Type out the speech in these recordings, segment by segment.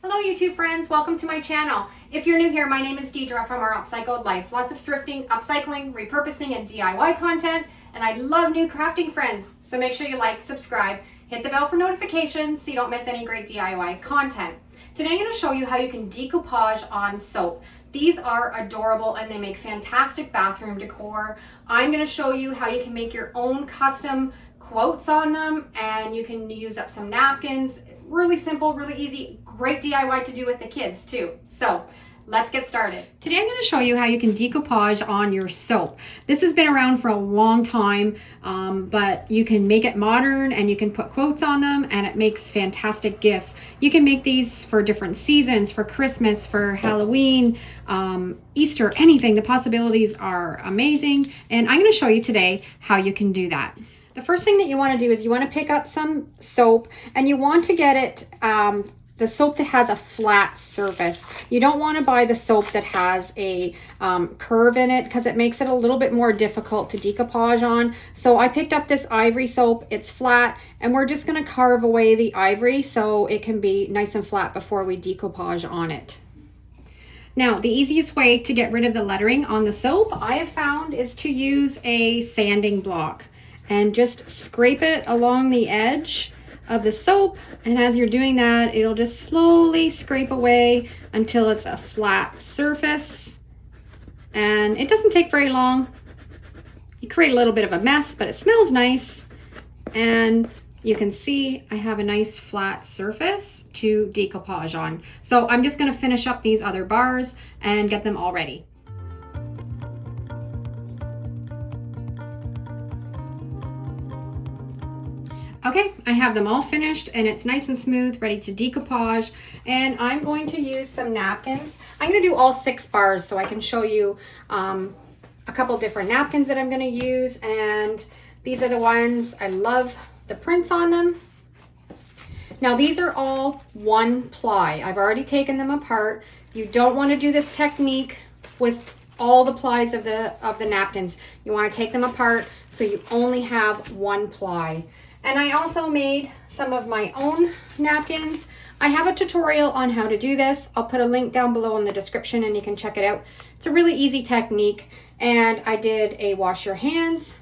Hello YouTube friends, welcome to my channel. If you're new here, my name is Deidre from our Upcycled life. Lots of thrifting, upcycling, repurposing, and DIY content, and I love new crafting friends. So make sure you like, subscribe, hit the bell for notifications so you don't miss any great DIY content. Today I'm going to show you how you can decoupage on soap. These are adorable and they make fantastic bathroom decor. I'm going to show you how you can make your own custom quotes on them, and you can use up some napkins. Really simple, really easy, great DIY to do with the kids too. So let's get started. Today I'm going to show you how you can decoupage on your soap. This has been around for a long time, but you can make it modern and you can put quotes on them and it makes fantastic gifts. You can make these for different seasons, for Christmas, for Halloween, Easter, anything. The possibilities are amazing, and I'm going to show you today how you can do that. The first thing that you want to do is you want to pick up some soap, and you want to get it the soap that has a flat surface. You don't want to buy the soap that has a curve in it because it makes it a little bit more difficult to decoupage on. So I picked up this ivory soap. It's flat, and we're just going to carve away the ivory so it can be nice and flat before we decoupage on it. Now, the easiest way to get rid of the lettering on the soap I have found is to use a sanding block and just scrape it along the edge of the soap, and as you're doing that, it'll just slowly scrape away until it's a flat surface. And it doesn't take very long. You create a little bit of a mess, but it smells nice, and you can see I have a nice flat surface to decoupage on. So I'm just going to finish up these other bars and get them all ready. Okay, I have them all finished and it's nice and smooth, ready to decoupage. And I'm going to use some napkins. I'm going to do all 6 bars so I can show you a couple different napkins that I'm going to use. And these are the ones, I love the prints on them. Now these are all 1 ply. I've already taken them apart. You don't want to do this technique with all the plies of the napkins. You want to take them apart so you only have 1 ply. And I also made some of my own napkins. I have a tutorial on how to do this. I'll put a link down below in the description and you can check it out. It's a really easy technique. And I did a wash your hands.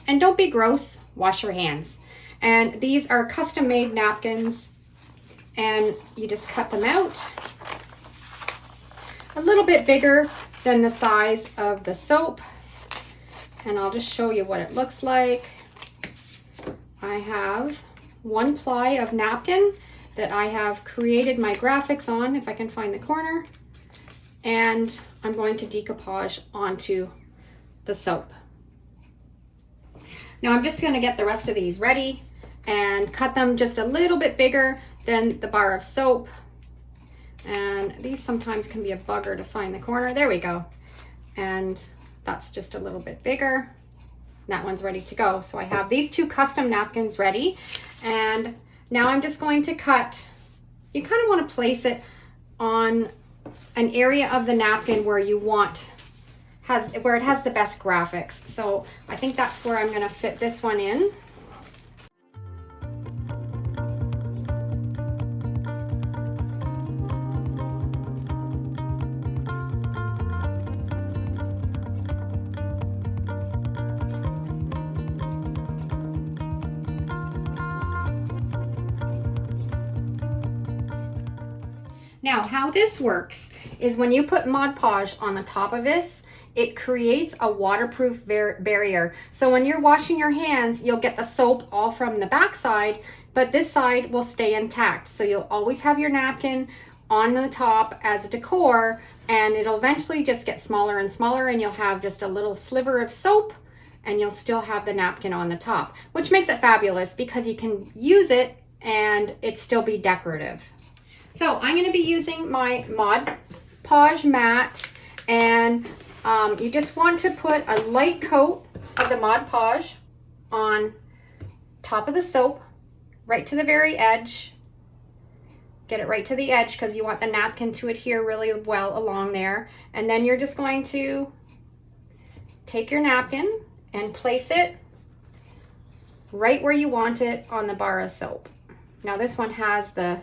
And don't be gross, wash your hands. And these are custom made napkins. And you just cut them out. A little bit bigger than the size of the soap. And I'll just show you what it looks like. I have 1 ply of napkin that I have created my graphics on, if I can find the corner, and I'm going to decoupage onto the soap. Now I'm just going to get the rest of these ready and cut them just a little bit bigger than the bar of soap. And these sometimes can be a bugger to find the corner. There we go. And that's just a little bit bigger. That one's ready to go. So I have these 2 custom napkins ready, and now I'm just going to cut. You kind of want to place it on an area of the napkin where you want where it has the best graphics. So I think that's where I'm going to fit this one in. Now, how this works is when you put Mod Podge on the top of this, it creates a waterproof barrier. So when you're washing your hands, you'll get the soap all from the back side, but this side will stay intact. So you'll always have your napkin on the top as a decor, and it'll eventually just get smaller and smaller, and you'll have just a little sliver of soap, and you'll still have the napkin on the top, which makes it fabulous because you can use it and it still be decorative. So I'm going to be using my Mod Podge mat, and you just want to put a light coat of the Mod Podge on top of the soap, right to the very edge. Get it right to the edge because you want the napkin to adhere really well along there. And then you're just going to take your napkin and place it right where you want it on the bar of soap. Now this one has the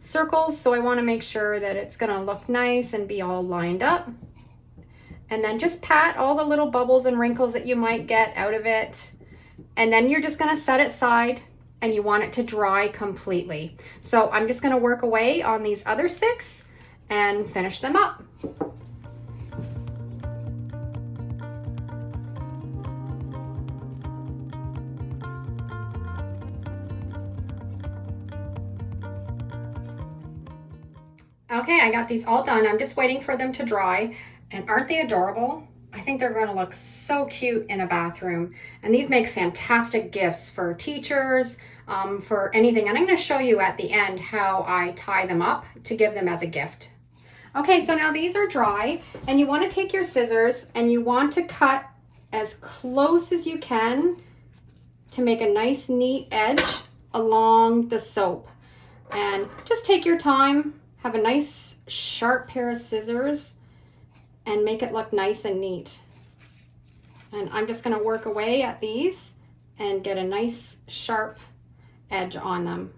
circles, so I want to make sure that it's going to look nice and be all lined up. And then just pat all the little bubbles and wrinkles that you might get out of it. And then you're just going to set it aside, and you want it to dry completely. So I'm just going to work away on these other 6 and finish them up. Okay, I got these all done. I'm just waiting for them to dry. And aren't they adorable? I think they're going to look so cute in a bathroom. And these make fantastic gifts for teachers, for anything. And I'm going to show you at the end how I tie them up to give them as a gift. Okay, so now these are dry, and you want to take your scissors and you want to cut as close as you can to make a nice neat edge along the soap. And just take your time, have a nice sharp pair of scissors, and make it look nice and neat. And I'm just going to work away at these and get a nice sharp edge on them.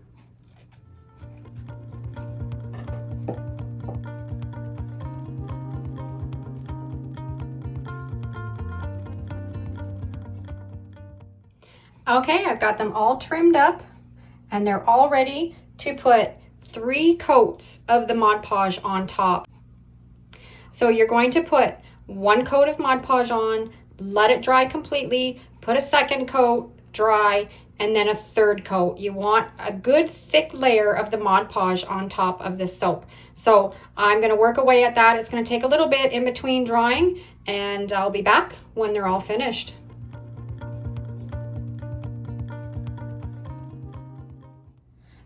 Okay, I've got them all trimmed up, and they're all ready to put 3 coats of the Mod Podge on top. So you're going to put 1 coat of Mod Podge on, let it dry completely, put a 2nd coat, dry, and then a 3rd coat. You want a good thick layer of the Mod Podge on top of this soap. So I'm going to work away at that. It's going to take a little bit in between drying, and I'll be back when they're all finished.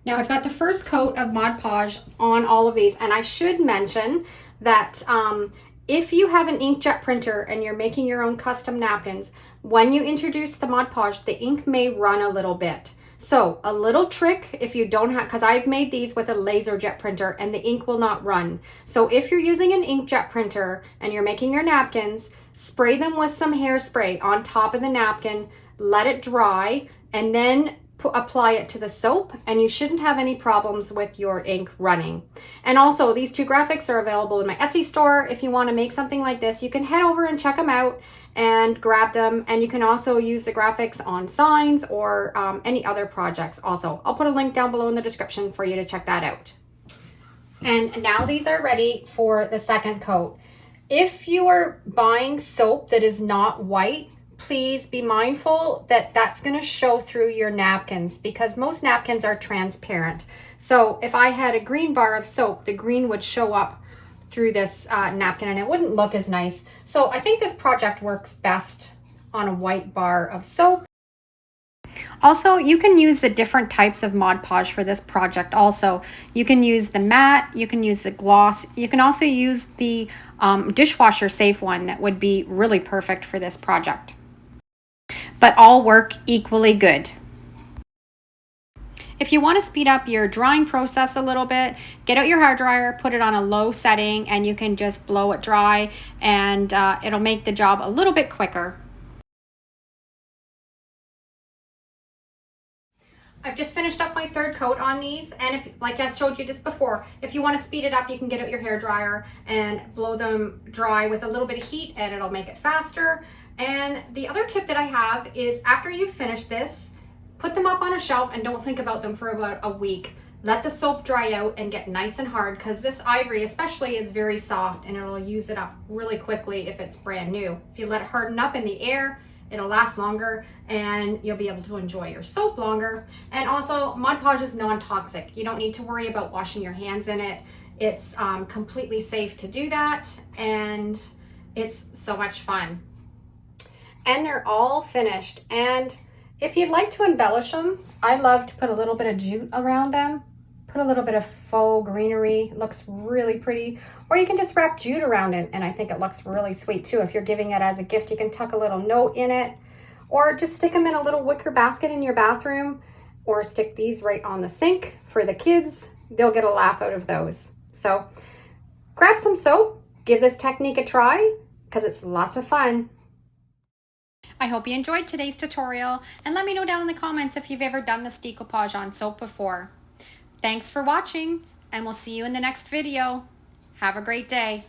Now I've got the first coat of Mod Podge on all of these, and I should mention that if you have an inkjet printer and you're making your own custom napkins, when you introduce the Mod Podge, the ink may run a little bit. So a little trick, if you don't have, because I've made these with a laser jet printer and the ink will not run. So if you're using an inkjet printer and you're making your napkins, spray them with some hairspray on top of the napkin, let it dry, and then apply it to the soap, and you shouldn't have any problems with your ink running. And also, these 2 graphics are available in my Etsy store. If you want to make something like this, you can head over and check them out and grab them. And you can also use the graphics on signs or any other projects also. I'll put a link down below in the description for you to check that out. And now these are ready for the 2nd coat. If you are buying soap that is not white, please be mindful that that's going to show through your napkins, because most napkins are transparent. So if I had a green bar of soap, the green would show up through this napkin and it wouldn't look as nice. So I think this project works best on a white bar of soap. Also, you can use the different types of Mod Podge for this project also. You can use the matte, you can use the gloss, you can also use the dishwasher safe one that would be really perfect for this project. But all work equally good. If you want to speed up your drying process a little bit, get out your hairdryer, put it on a low setting, and you can just blow it dry, and it'll make the job a little bit quicker. I've just finished up my 3rd coat on these, and if, like I showed you just before, if you want to speed it up, you can get out your hairdryer and blow them dry with a little bit of heat, and it'll make it faster. And the other tip that I have is, after you finish this, put them up on a shelf and don't think about them for about a week. Let the soap dry out and get nice and hard, because this ivory especially is very soft and it'll use it up really quickly if it's brand new. If you let it harden up in the air, it'll last longer and you'll be able to enjoy your soap longer. And also, Mod Podge is non-toxic. You don't need to worry about washing your hands in it. It's completely safe to do that, and it's so much fun. And they're all finished. And if you'd like to embellish them, I love to put a little bit of jute around them. Put a little bit of faux greenery. It looks really pretty. Or you can just wrap jute around it, and I think it looks really sweet too. If you're giving it as a gift, you can tuck a little note in it, or just stick them in a little wicker basket in your bathroom, or stick these right on the sink for the kids. They'll get a laugh out of those. So grab some soap, give this technique a try, because it's lots of fun. I hope you enjoyed today's tutorial, and let me know down in the comments if you've ever done this decoupage on soap before. Thanks for watching. and we'll see you in the next video. Have a great day.